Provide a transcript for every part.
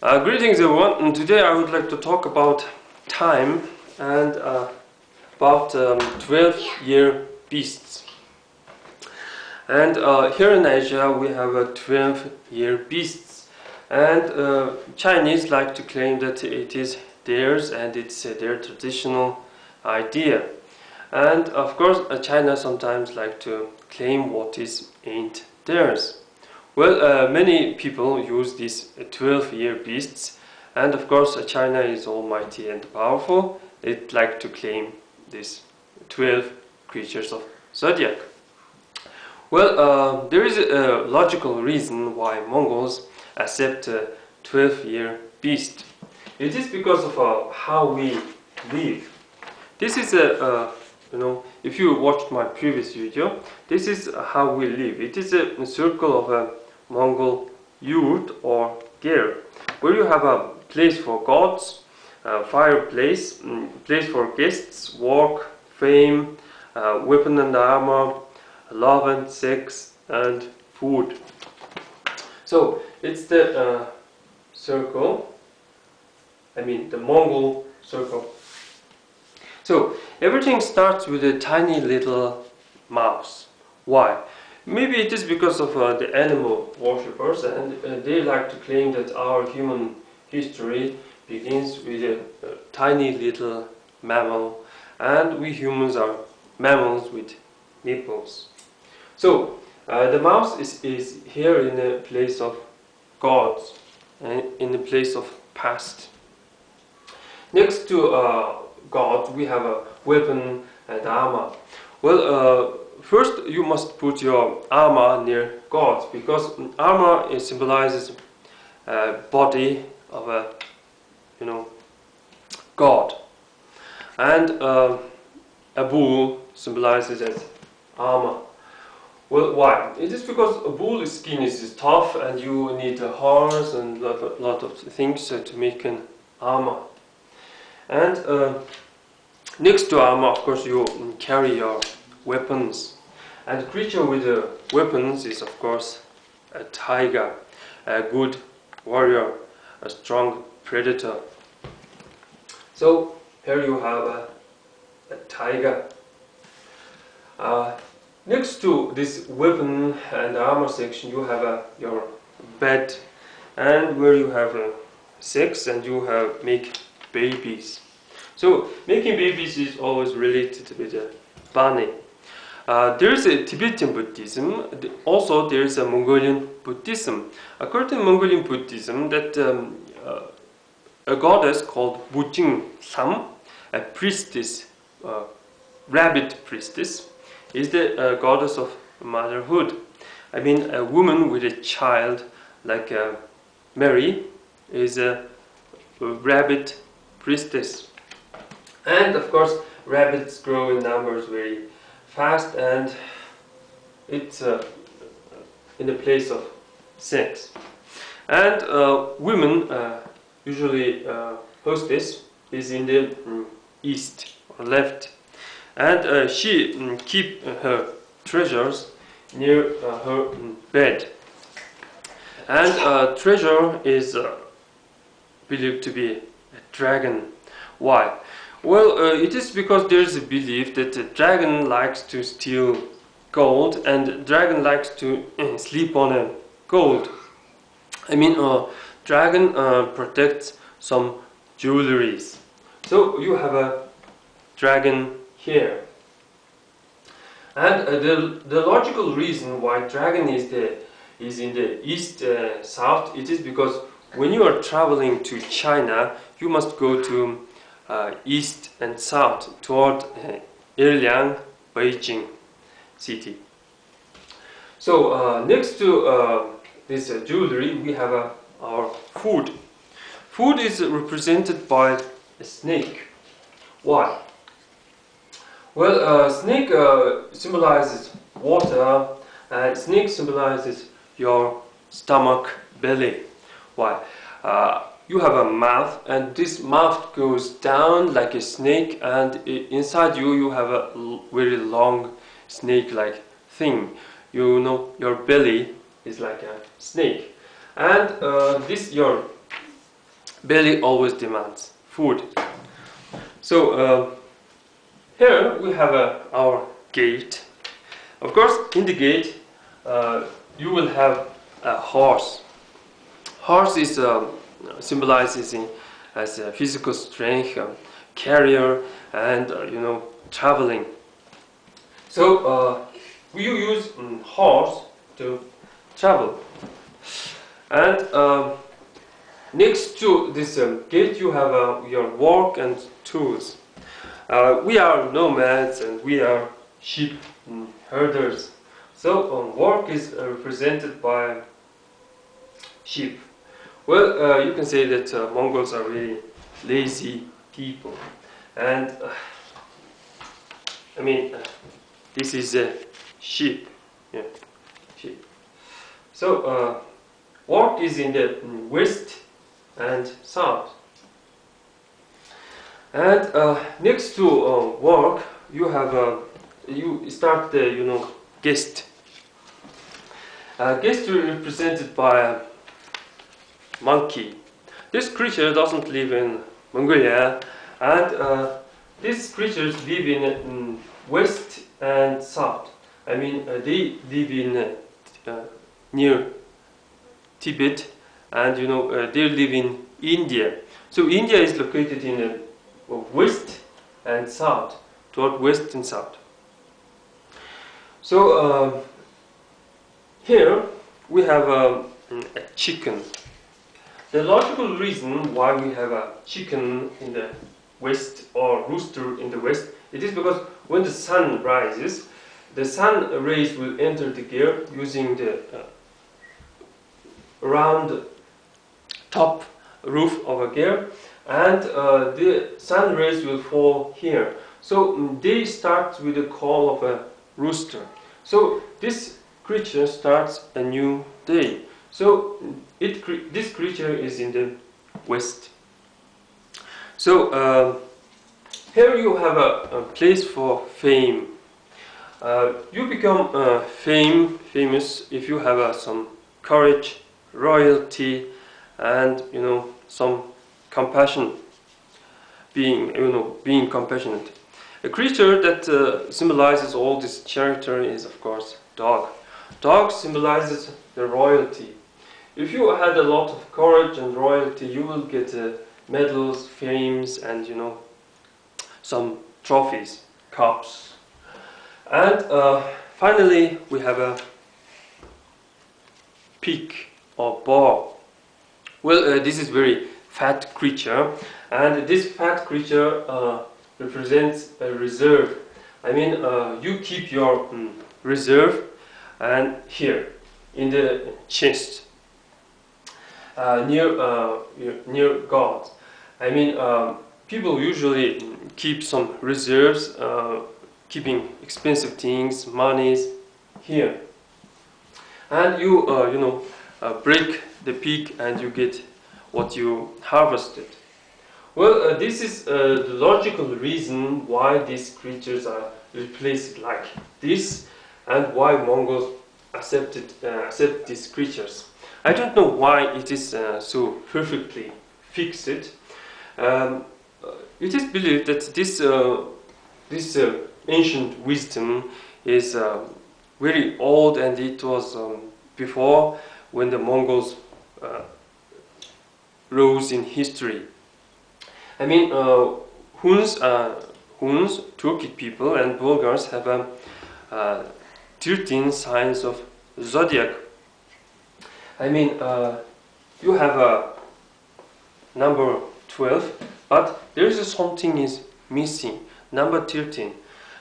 Greetings everyone, and today I would like to talk about time and about 12-year beasts. And here in Asia we have a 12-year beasts, and Chinese like to claim that it is theirs and it's their traditional idea. And of course China sometimes like to claim what ain't theirs. Well, many people use these 12-year beasts, and of course China is almighty and powerful. It like to claim these 12 creatures of Zodiac. Well, there is a logical reason why Mongols accept a 12-year beast. It is because of how we live. This is if you watched my previous video, this is how we live. It is a circle of a Mongol yurt or ger, where you have a place for gods, fireplace, place for guests, work, fame, weapon and armor, love and sex, and food. So it's the circle, the Mongol circle. So everything starts with a tiny little mouse. Why? Maybe it is because of the animal worshippers, and they like to claim that our human history begins with a tiny little mammal, and we humans are mammals with nipples. So the mouse is here in the place of gods and in the place of past. Next to God we have a weapon and armor. Well, first you must put your armor near God, because armor symbolizes body of a God, and a bull symbolizes as armor. Well, why? It is because a bull's skin is tough, and you need a horse and a lot of things to make an armor. And next to armor, of course, you carry your weapons. And the creature with the weapons is, of course, a tiger, a good warrior, a strong predator. So here you have a tiger. Next to this weapon and armor section, you have your bed, and where you have sex and you make babies. So making babies is always related with a bunny. There is a Tibetan Buddhism. Also, there is a Mongolian Buddhism. According to Mongolian Buddhism, that a goddess called Bujing Sam, a priestess, rabbit priestess, is the goddess of motherhood. A woman with a child like Mary is a rabbit priestess. And of course, rabbits grow in numbers very fast, and it's in the place of sex. And women, usually hostess, is in the east or left, and she keep her treasures near her bed. And treasure is believed to be a dragon. Why? Well, it is because there is a belief that the dragon likes to steal gold, and the dragon likes to sleep on a gold. Dragon protects some jewelries. So you have a dragon here. And the logical reason why dragon is in the east south, it is because when you are traveling to China, you must go to east and south toward Irliang, Beijing city. So next to this jewelry, we have our food. Food is represented by a snake. Why? Well, snake symbolizes water, and snake symbolizes your stomach, belly. Why? You have a mouth, and this mouth goes down like a snake, and inside you have a very long snake-like thing. Your belly is like a snake, and this your belly always demands food. So here we have our gate. Of course, in the gate you will have a horse. Horse is symbolizes as physical strength, carrier, and traveling. So you use horse to travel. And next to this gate you have your work and tools. We are nomads and we are sheep herders. So work is represented by sheep. Well, you can say that Mongols are really lazy people. And I mean, this is a sheep. Yeah, sheep. So work is in the west and south. And next to work, you have you start the guest. Guest is represented by a monkey. This creature doesn't live in Mongolia, and these creatures live in west and south. I mean, they live in near Tibet, and they live in India. So India is located in west and south, toward west and south. So here we have a chicken. The logical reason why we have a chicken in the west or rooster in the west, it is because when the sun rises, the sun rays will enter the gear using the round top roof of a gear, and the sun rays will fall here. So they start with the call of a rooster. So this creature starts a new day. So this creature is in the west. So here you have a place for fame. You become famous if you have some courage, royalty, and some compassion. Being compassionate. A creature that symbolizes all this character is, of course, dog. Dog symbolizes the royalty. If you had a lot of courage and royalty, you will get medals, fames, and some trophies, cups. And finally, we have a pig or boar. Well, this is very fat creature, and this fat creature represents a reserve. I mean, you keep your reserve, and here in the chest, near God. I mean, people usually keep some reserves, keeping expensive things, monies here, and you break the pig and you get what you harvested. Well, this is the logical reason why these creatures are replaced like this, and why Mongols accept these creatures. I don't know why it is so perfectly fixed. It is believed that this ancient wisdom is very old, and it was before when the Mongols rose in history. I mean, Huns, Turkic people, and Bulgars have 13 signs of Zodiac. I mean, you have a number 12, but there is something is missing. Number 13.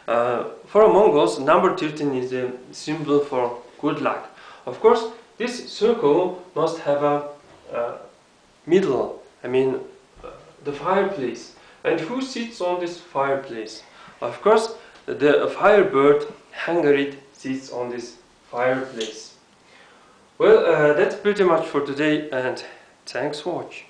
For Mongols, number 13 is a symbol for good luck. Of course, this circle must have a middle. I mean, the fireplace. And who sits on this fireplace? Of course, the firebird Hangarit sits on this fireplace. Well, that's pretty much for today, and thanks for watching.